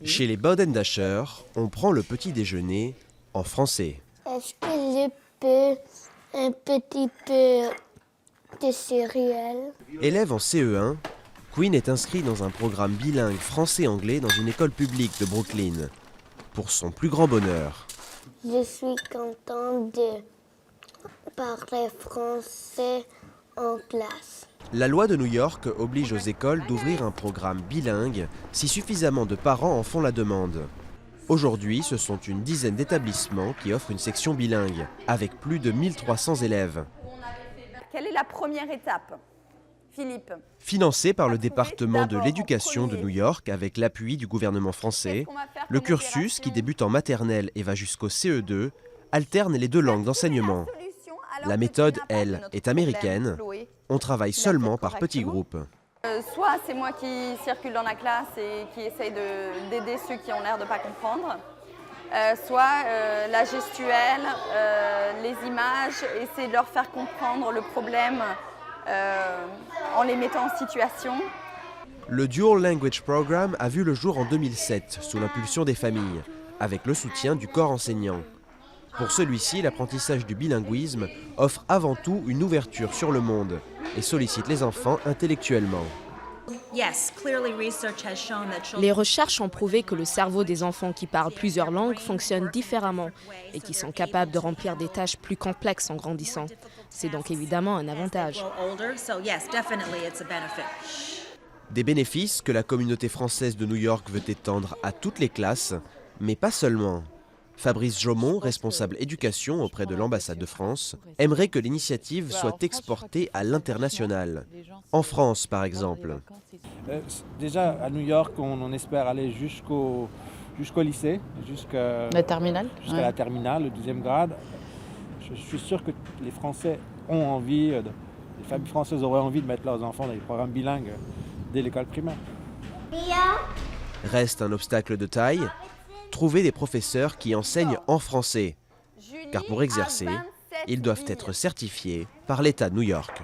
Chez les Bodendascher, on prend le petit déjeuner en français. Est-ce que je peux un petit peu de céréales? Élève en CE1, Quinn est inscrit dans un programme bilingue français-anglais dans une école publique de Brooklyn. Pour son plus grand bonheur. Je suis contente de parler français en classe. La loi de New York oblige aux écoles d'ouvrir un programme bilingue si suffisamment de parents en font la demande. Aujourd'hui, ce sont une dizaine d'établissements qui offrent une section bilingue, avec plus de 1300 élèves. Quelle est la première étape, Philippe? Financé par le département de l'éducation de New York avec l'appui du gouvernement français, le cursus, qui débute en maternelle et va jusqu'au CE2, alterne les deux langues d'enseignement. La méthode, elle, est américaine. On travaille seulement par petits groupes. Soit c'est moi qui circule dans la classe et qui essaye d'aider ceux qui ont l'air de ne pas comprendre, soit la gestuelle, les images, essayer de leur faire comprendre le problème en les mettant en situation. Le Dual Language Program a vu le jour en 2007 sous l'impulsion des familles, avec le soutien du corps enseignant. Pour celui-ci, l'apprentissage du bilinguisme offre avant tout une ouverture sur le monde et sollicite les enfants intellectuellement. Les recherches ont prouvé que le cerveau des enfants qui parlent plusieurs langues fonctionne différemment et qui sont capables de remplir des tâches plus complexes en grandissant. C'est donc évidemment un avantage. Des bénéfices que la communauté française de New York veut étendre à toutes les classes, mais pas seulement. Fabrice Jomont, responsable éducation auprès de l'ambassade de France, aimerait que l'initiative soit exportée à l'international. En France, par exemple. Déjà, à New York, on espère aller jusqu'au lycée, jusqu'à la terminale, la terminale, le 12e grade. Je suis sûr que les Français ont envie, les familles françaises auraient envie de mettre leurs enfants dans les programmes bilingues dès l'école primaire. Reste un obstacle de taille, trouver des professeurs qui enseignent en français. Car pour exercer, ils doivent être certifiés par l'État de New York.